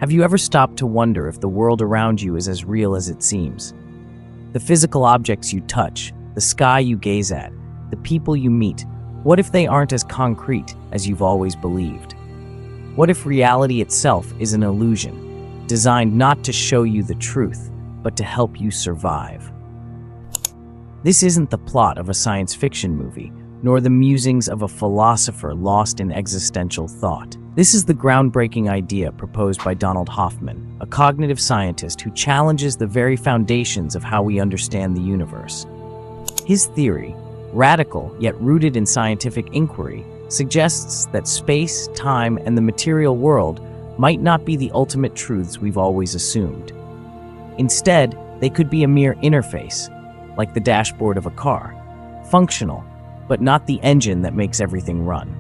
Have you ever stopped to wonder if the world around you is as real as it seems? The physical objects you touch, the sky you gaze at, the people you meet, what if they aren't as concrete as you've always believed? What if reality itself is an illusion, designed not to show you the truth, but to help you survive? This isn't the plot of a science fiction movie, nor the musings of a philosopher lost in existential thought. This is the groundbreaking idea proposed by Donald Hoffman, a cognitive scientist who challenges the very foundations of how we understand the universe. His theory, radical yet rooted in scientific inquiry, suggests that space, time, and the material world might not be the ultimate truths we've always assumed. Instead, they could be a mere interface, like the dashboard of a car, functional, but not the engine that makes everything run.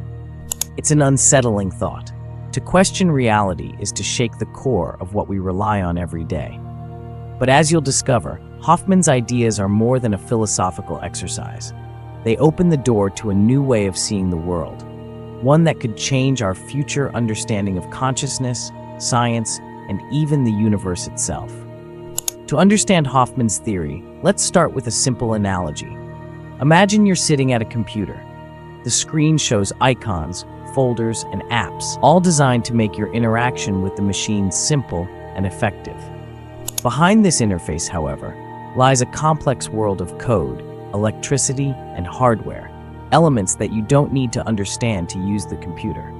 It's an unsettling thought. To question reality is to shake the core of what we rely on every day. But as you'll discover, Hoffman's ideas are more than a philosophical exercise. They open the door to a new way of seeing the world, one that could change our future understanding of consciousness, science, and even the universe itself. To understand Hoffman's theory, let's start with a simple analogy. Imagine you're sitting at a computer. The screen shows icons, folders, and apps, all designed to make your interaction with the machine simple and effective. Behind this interface, however, lies a complex world of code, electricity, and hardware, elements that you don't need to understand to use the computer.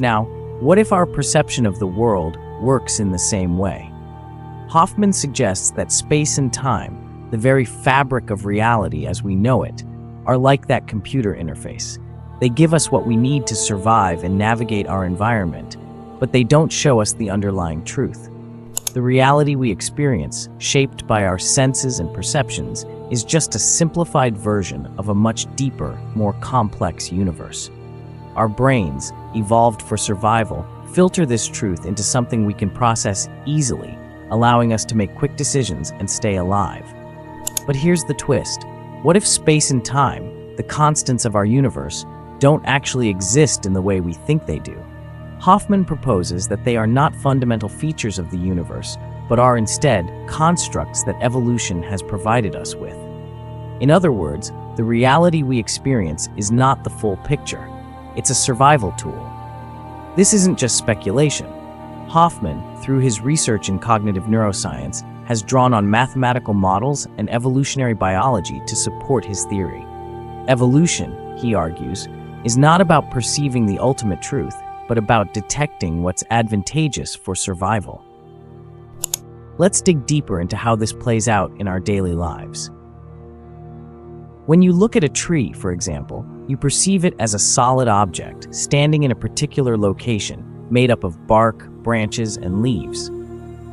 Now, what if our perception of the world works in the same way? Hoffman suggests that space and time, the very fabric of reality as we know it, are like that computer interface. They give us what we need to survive and navigate our environment, but they don't show us the underlying truth. The reality we experience, shaped by our senses and perceptions, is just a simplified version of a much deeper, more complex universe. Our brains, evolved for survival, filter this truth into something we can process easily, allowing us to make quick decisions and stay alive. But here's the twist. What if space and time, the constants of our universe, don't actually exist in the way we think they do? Hoffman proposes that they are not fundamental features of the universe, but are instead constructs that evolution has provided us with. In other words, the reality we experience is not the full picture. It's a survival tool. This isn't just speculation. Hoffman, through his research in cognitive neuroscience, has drawn on mathematical models and evolutionary biology to support his theory. Evolution, he argues, is not about perceiving the ultimate truth, but about detecting what's advantageous for survival. Let's dig deeper into how this plays out in our daily lives. When you look at a tree, for example, you perceive it as a solid object standing in a particular location, made up of bark, branches, and leaves.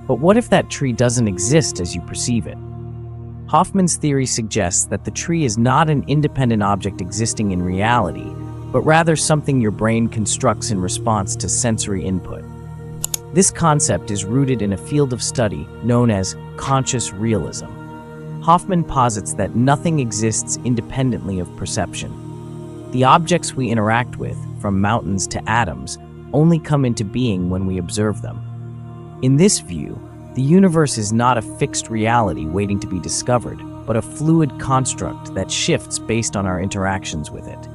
But what if that tree doesn't exist as you perceive it? Hoffman's theory suggests that the tree is not an independent object existing in reality, but rather something your brain constructs in response to sensory input. This concept is rooted in a field of study known as conscious realism. Hoffman posits that nothing exists independently of perception. The objects we interact with, from mountains to atoms, only come into being when we observe them. In this view, the universe is not a fixed reality waiting to be discovered, but a fluid construct that shifts based on our interactions with it.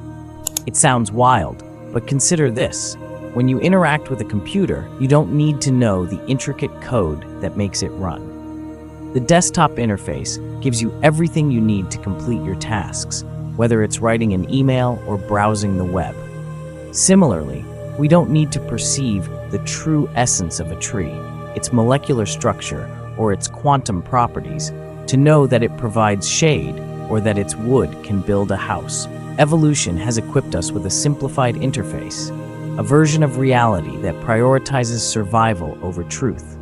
It sounds wild, but consider this. When you interact with a computer, you don't need to know the intricate code that makes it run. The desktop interface gives you everything you need to complete your tasks, whether it's writing an email or browsing the web. Similarly, we don't need to perceive the true essence of a tree, its molecular structure, or its quantum properties, to know that it provides shade or that its wood can build a house. Evolution has equipped us with a simplified interface, a version of reality that prioritizes survival over truth.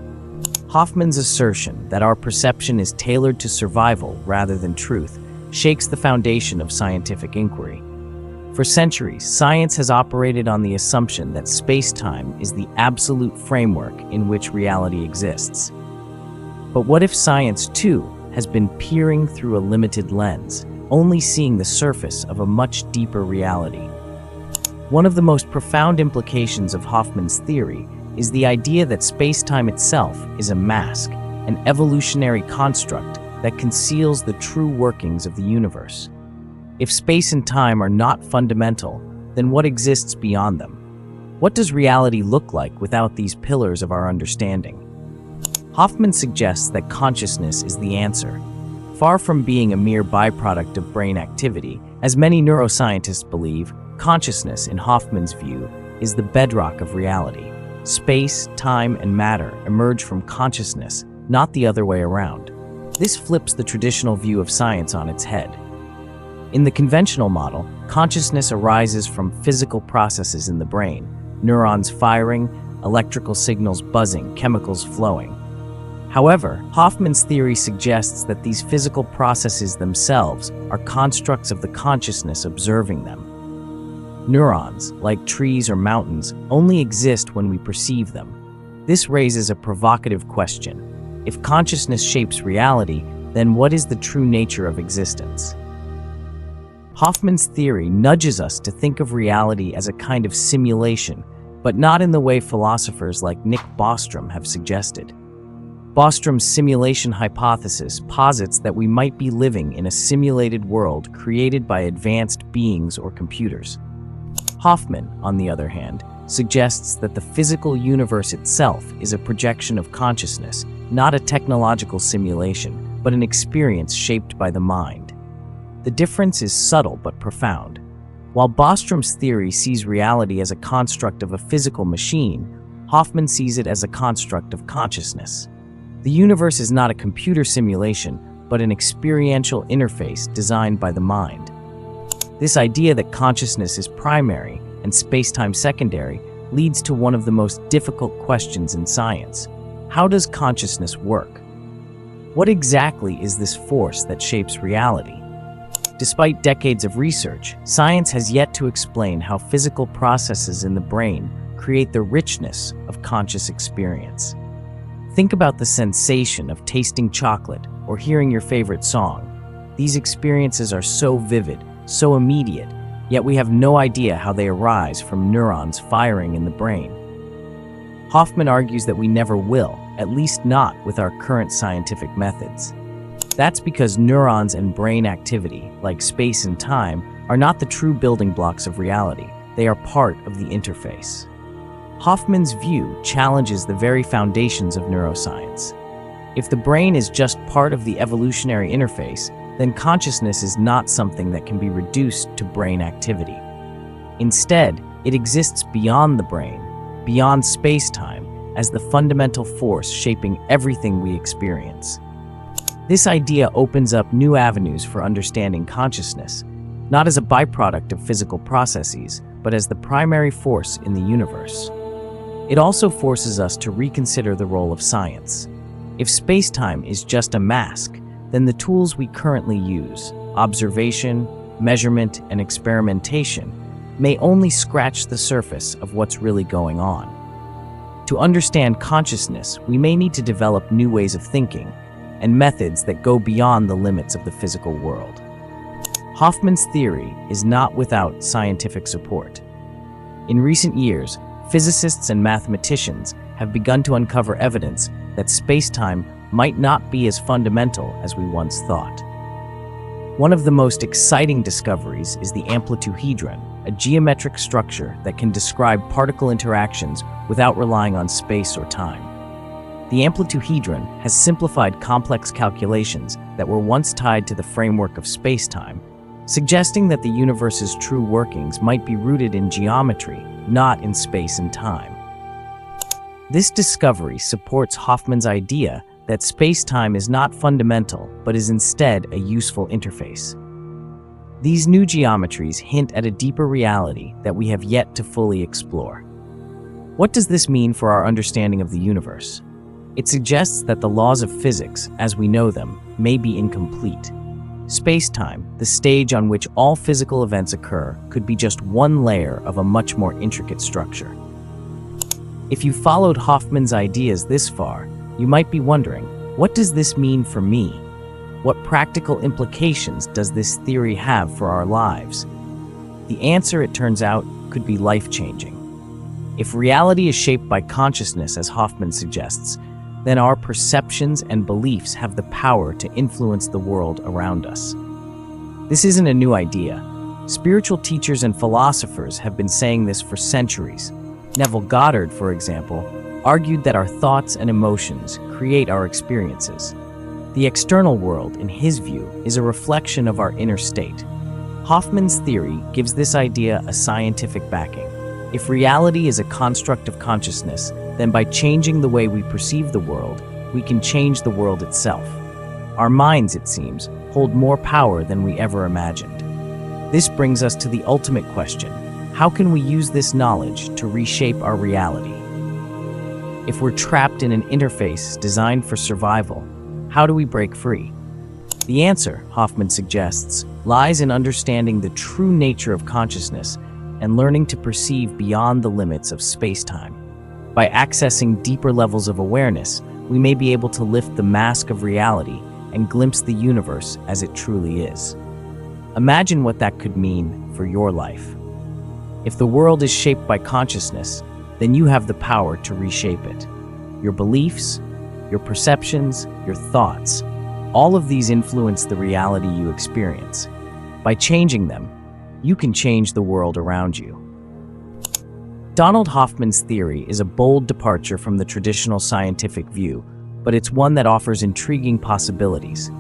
Hoffman's assertion that our perception is tailored to survival rather than truth shakes the foundation of scientific inquiry. For centuries, science has operated on the assumption that space-time is the absolute framework in which reality exists. But what if science, too, has been peering through a limited lens, only seeing the surface of a much deeper reality? One of the most profound implications of Hoffman's theory is the idea that space-time itself is a mask, an evolutionary construct that conceals the true workings of the universe. If space and time are not fundamental, then what exists beyond them? What does reality look like without these pillars of our understanding? Hoffman suggests that consciousness is the answer. Far from being a mere byproduct of brain activity, as many neuroscientists believe, consciousness, in Hoffman's view, is the bedrock of reality. Space, time, and matter emerge from consciousness, not the other way around. This flips the traditional view of science on its head. In the conventional model, consciousness arises from physical processes in the brain, neurons firing, electrical signals buzzing, chemicals flowing. However, Hoffman's theory suggests that these physical processes themselves are constructs of the consciousness observing them. Neurons, like trees or mountains, only exist when we perceive them. This raises a provocative question. If consciousness shapes reality, then what is the true nature of existence? Hoffman's theory nudges us to think of reality as a kind of simulation, but not in the way philosophers like Nick Bostrom have suggested. Bostrom's simulation hypothesis posits that we might be living in a simulated world created by advanced beings or computers. Hoffman, on the other hand, suggests that the physical universe itself is a projection of consciousness, not a technological simulation, but an experience shaped by the mind. The difference is subtle but profound. While Bostrom's theory sees reality as a construct of a physical machine, Hoffman sees it as a construct of consciousness. The universe is not a computer simulation, but an experiential interface designed by the mind. This idea that consciousness is primary and spacetime secondary leads to one of the most difficult questions in science. How does consciousness work? What exactly is this force that shapes reality? Despite decades of research, science has yet to explain how physical processes in the brain create the richness of conscious experience. Think about the sensation of tasting chocolate or hearing your favorite song. These experiences are so vivid, so immediate, yet we have no idea how they arise from neurons firing in the brain. Hoffman argues that we never will, at least not with our current scientific methods. That's because neurons and brain activity, like space and time, are not the true building blocks of reality. They are part of the interface. Hoffman's view challenges the very foundations of neuroscience. If the brain is just part of the evolutionary interface, then consciousness is not something that can be reduced to brain activity. Instead, it exists beyond the brain, beyond space-time, as the fundamental force shaping everything we experience. This idea opens up new avenues for understanding consciousness, not as a byproduct of physical processes, but as the primary force in the universe. It also forces us to reconsider the role of science. If space-time is just a mask, then the tools we currently use, observation, measurement, and experimentation, may only scratch the surface of what's really going on. To understand consciousness, we may need to develop new ways of thinking and methods that go beyond the limits of the physical world. Hoffman's theory is not without scientific support. In recent years, physicists and mathematicians have begun to uncover evidence that space-time might not be as fundamental as we once thought. One of the most exciting discoveries is the amplituhedron, a geometric structure that can describe particle interactions without relying on space or time. The amplituhedron has simplified complex calculations that were once tied to the framework of space-time, suggesting that the universe's true workings might be rooted in geometry, not in space and time. This discovery supports Hoffman's idea that space-time is not fundamental, but is instead a useful interface. These new geometries hint at a deeper reality that we have yet to fully explore. What does this mean for our understanding of the universe? It suggests that the laws of physics, as we know them, may be incomplete. Space-time, the stage on which all physical events occur, could be just one layer of a much more intricate structure. If you followed Hoffman's ideas this far, you might be wondering, what does this mean for me? What practical implications does this theory have for our lives? The answer, it turns out, could be life-changing. If reality is shaped by consciousness, as Hoffman suggests, then our perceptions and beliefs have the power to influence the world around us. This isn't a new idea. Spiritual teachers and philosophers have been saying this for centuries. Neville Goddard, for example, argued that our thoughts and emotions create our experiences. The external world, in his view, is a reflection of our inner state. Hoffman's theory gives this idea a scientific backing. If reality is a construct of consciousness, then by changing the way we perceive the world, we can change the world itself. Our minds, it seems, hold more power than we ever imagined. This brings us to the ultimate question: how can we use this knowledge to reshape our reality? If we're trapped in an interface designed for survival, how do we break free? The answer, Hoffman suggests, lies in understanding the true nature of consciousness and learning to perceive beyond the limits of space-time. By accessing deeper levels of awareness, we may be able to lift the mask of reality and glimpse the universe as it truly is. Imagine what that could mean for your life. If the world is shaped by consciousness, then you have the power to reshape it. Your beliefs, your perceptions, your thoughts, all of these influence the reality you experience. By changing them, you can change the world around you. Donald Hoffman's theory is a bold departure from the traditional scientific view, but it's one that offers intriguing possibilities.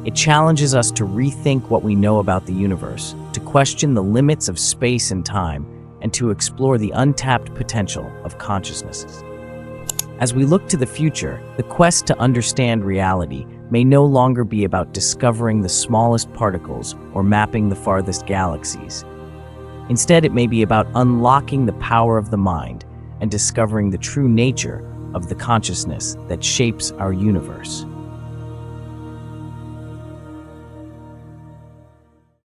It challenges us to rethink what we know about the universe, to question the limits of space and time, and to explore the untapped potential of consciousness. As we look to the future, the quest to understand reality may no longer be about discovering the smallest particles or mapping the farthest galaxies. Instead, it may be about unlocking the power of the mind and discovering the true nature of the consciousness that shapes our universe.